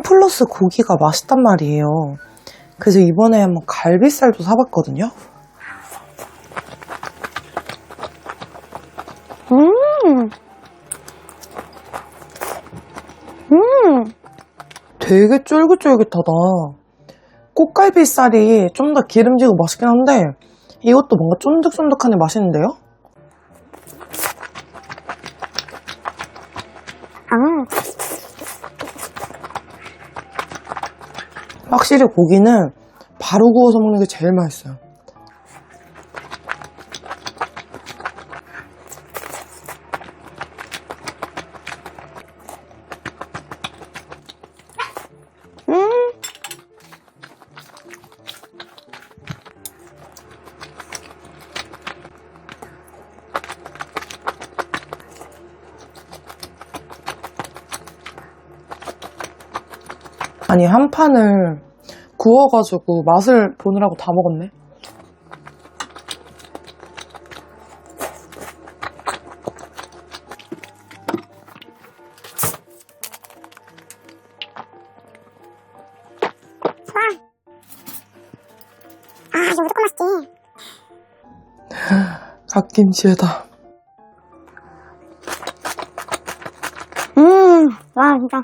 플러스 고기가 맛있단 말이에요. 그래서 이번에 한번 갈비살도 사봤거든요. 되게 쫄깃쫄깃하다. 꽃갈비살이 좀 더 기름지고 맛있긴 한데 이것도 뭔가 쫀득쫀득하니 맛있는데요? 확실히 고기는 바로 구워서 먹는 게 제일 맛있어요. 아니, 한 판을 구워가지고 맛을 보느라고 다 먹었네. 이거 무조건 맛있지. 갓김치에다. 와, 진짜.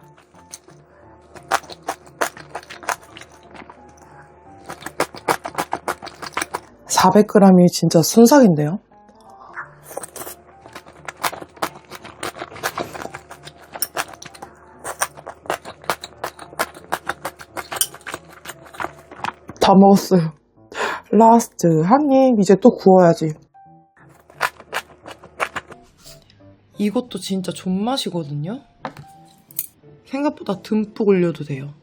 (400g이) 진짜 순삭인데요? 다 먹었어요. 라스트 한 입. 이제 또 구워야지. 이것도 진짜 존맛이거든요? 생각보다 듬뿍 올려도 돼요.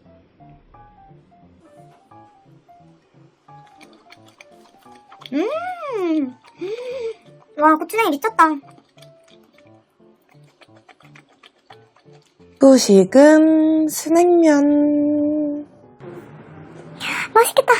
와, 고추장이 미쳤다. 후식은 스낵면. 맛있겠다.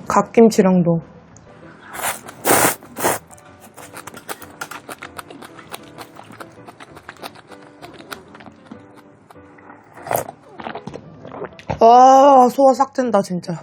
갓김치랑도. 아, 소화 싹 된다, 진짜.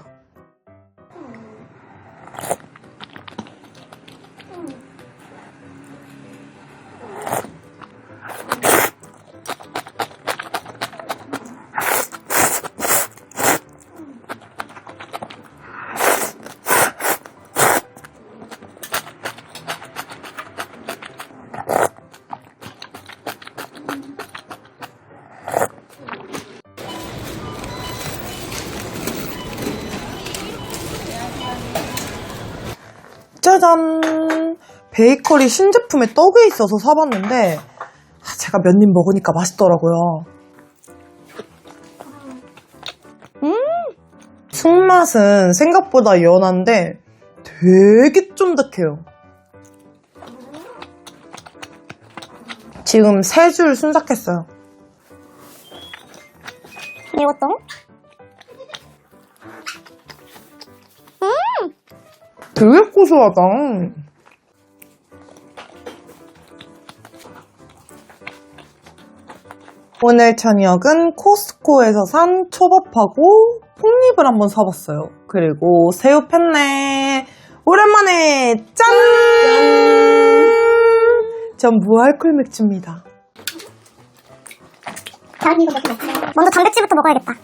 짜잔! 베이커리 신제품에 떡이 있어서 사봤는데 제가 몇 입 먹으니까 맛있더라고요. 순맛은 생각보다 연한데 되게 쫀득해요. 지금 3줄 순삭했어요. 이것도? 되게 고소하다. 오늘 저녁은 코스트코에서 산 초밥하고 폭립을 한번 사봤어요. 그리고 새우 펜네. 오랜만에 짠! 전 무알콜 맥주입니다. 먼저 단백질부터 먹어야겠다.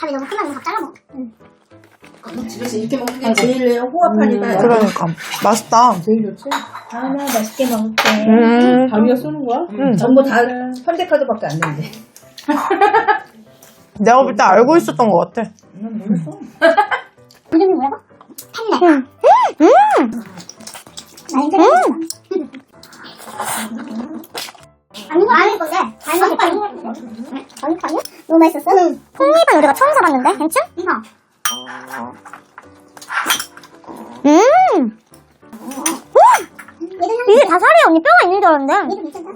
밥이 너무 크면 밥 잘라 먹어. 집에서 이렇게 먹는 게 제일 호합하니까. 그러니까 맛있다. 제일 좋지? 나 맛있게 먹을게. 자기가 쏘는 거야? 전부 다 현대카드밖에 안 되는데. 내가 볼 때 알고 있었던 것 같아. 난 모르겠어. 이름이 뭐라고? 펜네. 아닌 건데. 아니, 너무 맛있었어? 폭립은 우리가 처음 사봤는데, 괜찮? 이게 다 살이야. 언니 뼈가 있는 줄 알았는데. 얘도 괜찮다.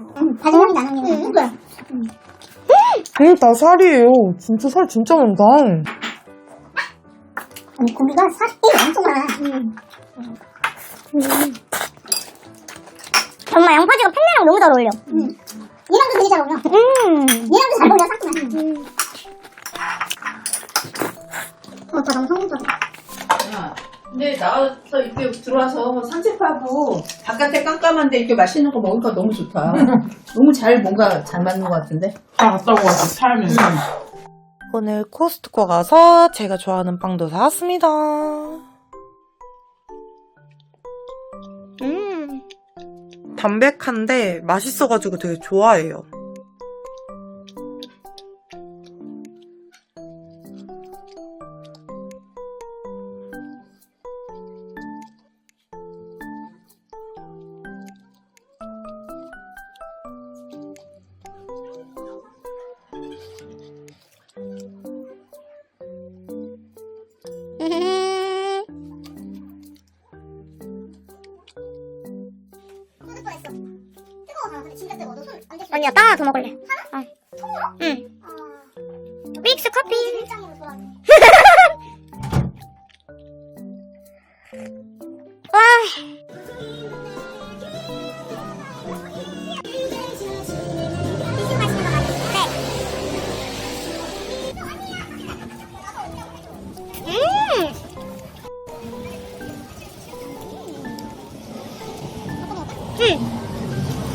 다시마리 나는 게. 이게 다 살이에요. 진짜 살 진짜 많다. 아니 고기가 살이 엄청 많아. 정말 양파지가 팬네랑 너무 잘 어울려. 얘랑도 되게 잘 어울려. 얘랑도 잘 어울려 상큼한. 오빠 너무 성공적이야. 야, 근데 나와서 이렇게 들어와서 산책하고 바깥에 깜깜한데 이렇게 맛있는 거 먹으니까 너무 좋다. 너무 잘 뭔가 잘 맞는 것 같은데. 다 갔다 오고 와서 살면서. 오늘 코스트코 가서 제가 좋아하는 빵도 사왔습니다. 담백한데 맛있어가지고 되게 좋아해요. 언니야 따라 더 먹을래. 하나? 응. 믹스 커피.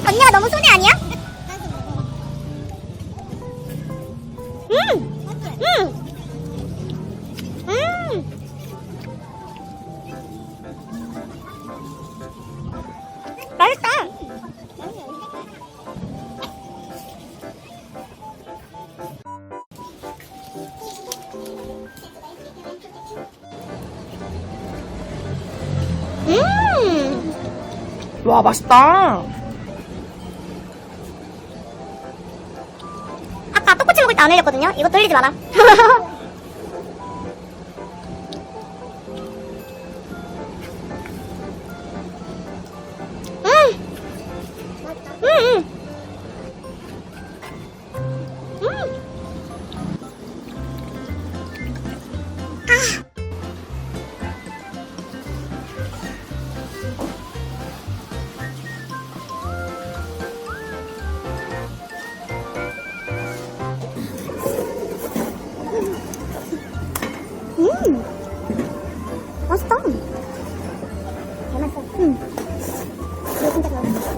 언니가 너무 손해 아니야? 맛있다. 와, 맛있다. 아까 떡꼬치 먹을 때 안 흘렸거든요? 이것도 흘리지 마라. 맛있다. 잘 맛있어. 이거 진짜 잘 맛있어.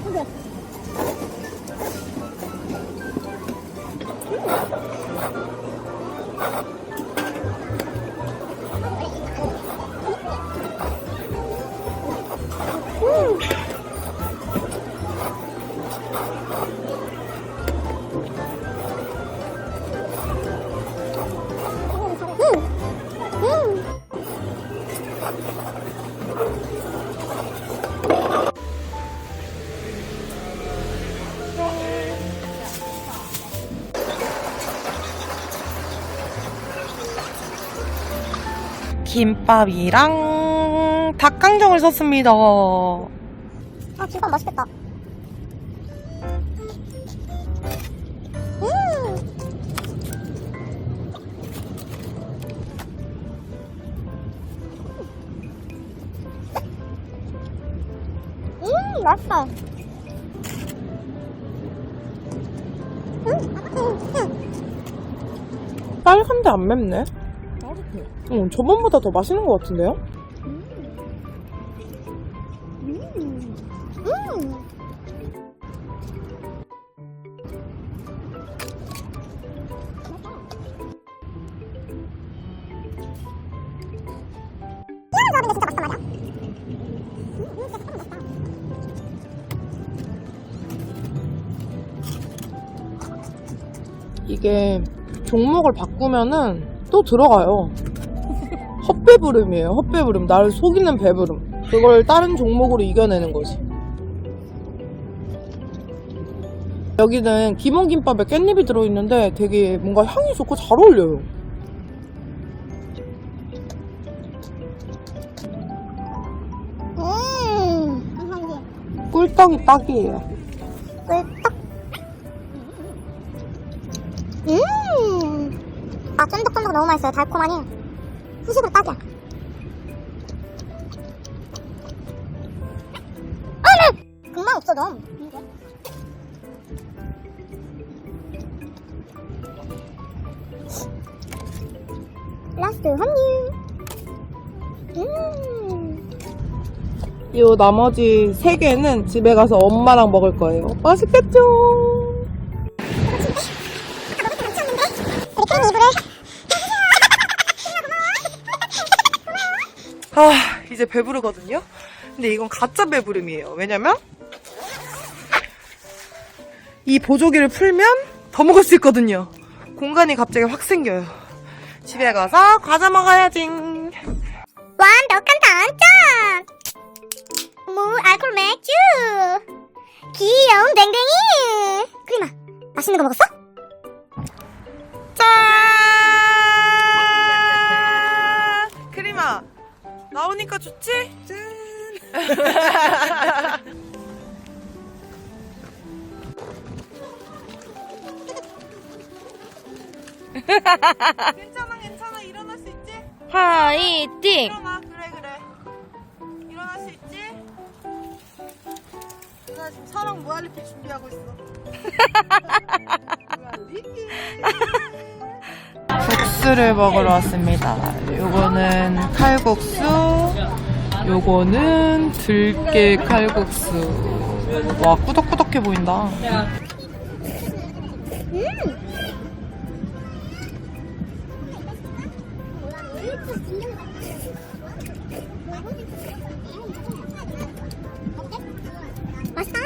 그래. 김밥이랑 닭강정을 샀습니다. 아, 김밥 맛있겠다. 맛있다. 빨간데 안 맵네. 저번보다 더 맛있는 것 같은데요? 이게 종목을 바꾸면은 또 들어가요. 헛배부름이에요. 헛배부름. 나를 속이는 배부름. 그걸 다른 종목으로 이겨내는 거지. 여기는 기본 김밥에 깻잎이 들어있는데 되게 뭔가 향이 좋고 잘 어울려요. 꿀떡이 딱이에요. 꿀떡. 아, 쫀득쫀득 너무 맛있어요. 달콤하니. 후식으로 딱이야. 금방 없어, 너. 라스트 한입. 요 나머지 3개는 집에 가서 엄마랑 먹을 거예요. 맛있겠죠? 우리 큰 이불을. 아, 이제 배부르거든요? 근데 이건 가짜 배부름이에요. 왜냐면 이 보조기를 풀면 더 먹을 수 있거든요. 공간이 갑자기 확 생겨요. 집에 가서 과자 먹어야지. 완벽한 단짠! 물, 알콜, 맥주! 귀여운 댕댕이! 크리마, 맛있는 거 먹었어? 짠! 크리마, 나오니까 좋지? 짠! 괜찮아. 일어날 수 있지? 화이팅! 일어나. 그래. 일어날 수 있지? 나 지금 사랑 무한리필 준비하고 있어. 국수를 먹으러 왔습니다. 요거는 칼국수, 요거는 들깨 칼국수. 와, 꾸덕꾸덕해 보인다. 맛있다.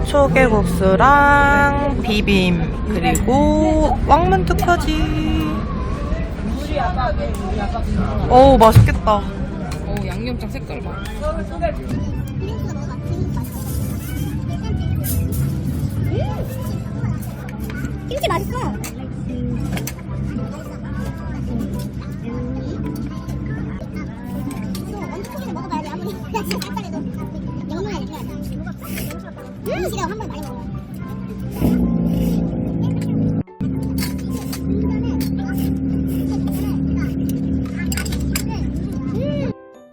초계국수랑 비빔 그리고 왕문특파지. 어우, 맛있겠다. 양념장 색깔 봐. 김치 맛있어. 원초기는 먹어봐야지. 아무리 그냥 진짜 간단해도 영문에 느껴야 돼. 음식이라고 한번 많이 먹어.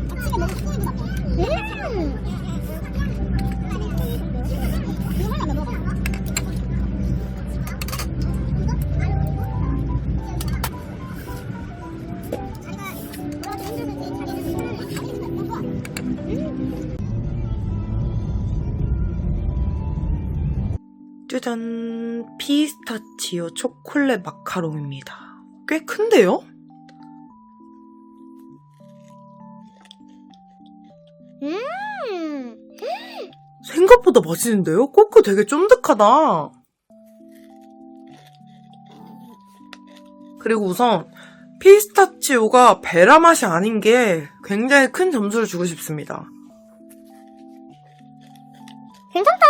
아침에 먹은 스콘이보다 이거 하나 먹어. 짜잔, 피스타치오 초콜릿 마카롱입니다. 꽤 큰데요? 생각보다 맛있는데요? 꼬끄 되게 쫀득하다. 그리고 우선 피스타치오가 베라 맛이 아닌 게 굉장히 큰 점수를 주고 싶습니다. 괜찮다.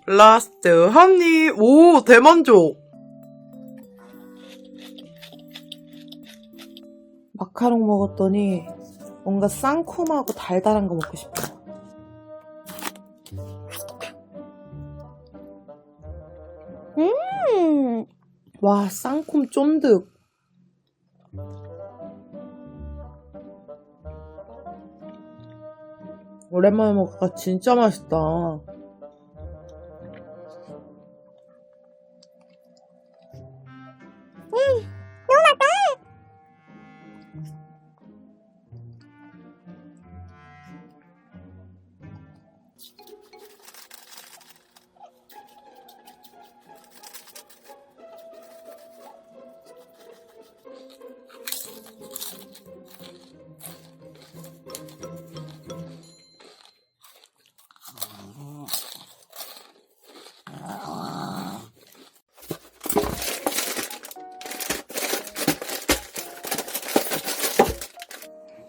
라스트 한입. 오, 대만족. 마카롱 먹었더니 뭔가 쌍콤하고 달달한 거 먹고 싶어. 와, 쌍콤 쫀득. 오랜만에 먹으니까 진짜 맛있다.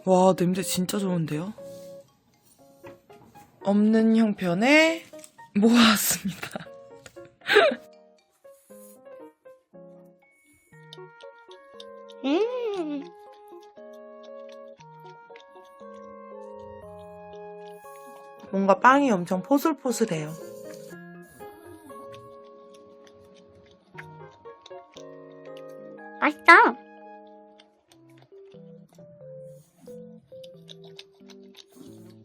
와, 냄새 진짜 좋은데요? 없는 형편에 모았습니다. 뭔가 빵이 엄청 포슬포슬해요. 맛있다.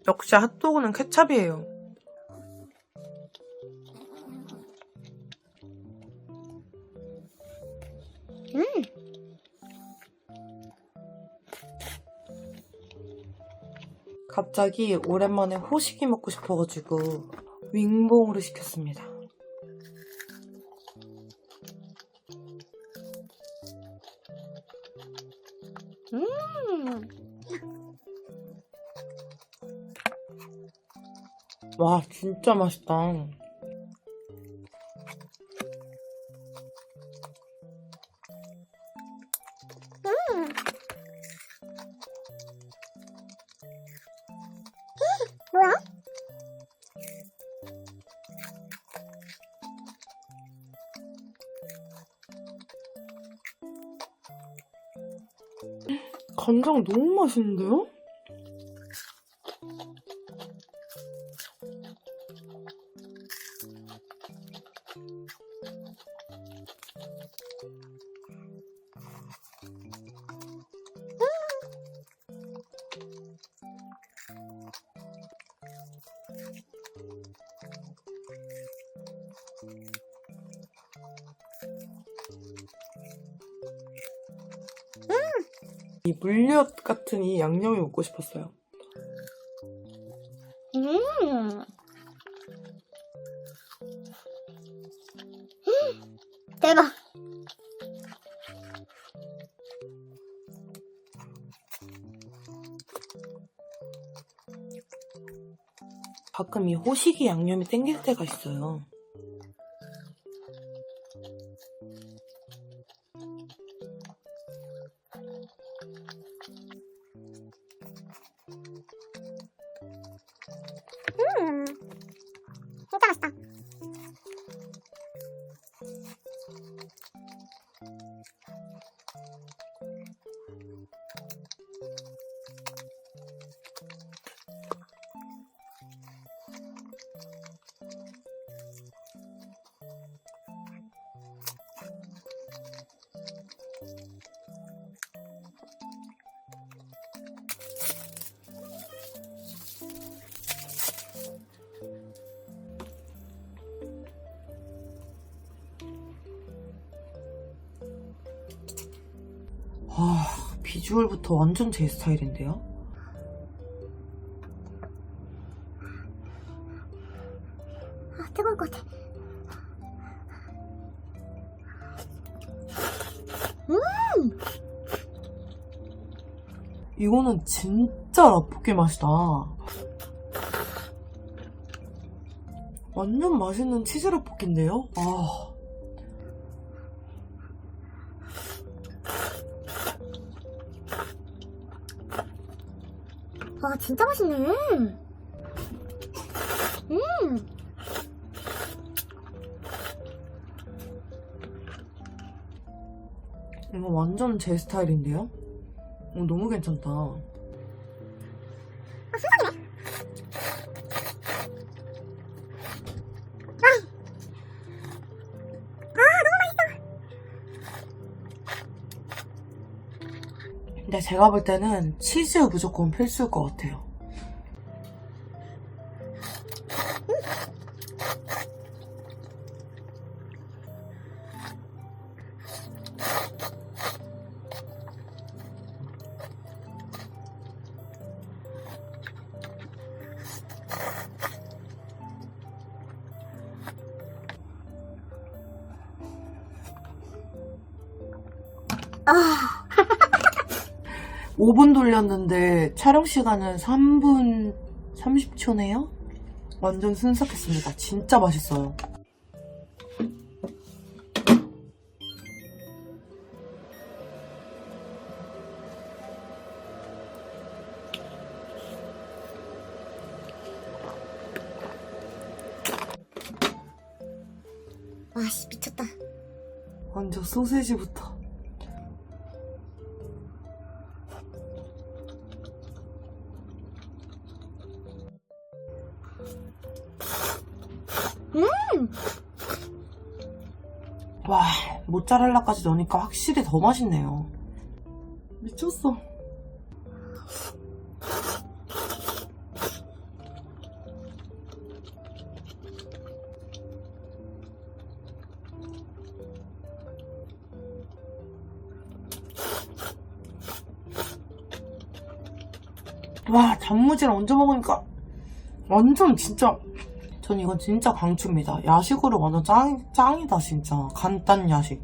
역시 핫도그는 케찹이에요. 갑자기 오랜만에 호식이 먹고 싶어가지고 윙봉으로 시켰습니다. 와, 진짜 맛있다. 뭐야? 간장 너무 맛있는데요? 이 물엿 같은 이 양념이 먹고 싶었어요. 대박. 가끔 이 호식이 양념이 땡길 때가 있어요. 진짜 맛있다. 비주얼부터 완전 제 스타일인데요? 아, 뜨거울 것 같아. 이거는 진짜 라볶이 맛이다. 완전 맛있는 치즈 라볶이인데요? 아. 와, 진짜 맛있네. 이거 완전 제 스타일인데요? 너무 괜찮다. 순삭이네. 근데 제가 볼 때는 치즈 무조건 필수일 것 같아요. 아, 5분 돌렸는데 촬영 시간은 3분 30초네요? 완전 순삭했습니다. 진짜 맛있어요. 와씨 미쳤다. 먼저 소세지부터. 와, 모짜렐라까지 넣으니까 확실히 더 맛있네요. 미쳤어. 와, 단무지랑 얹어 먹으니까 완전 진짜, 전 이건 진짜 강추입니다. 야식으로 완전 짱이다 진짜. 간단 야식.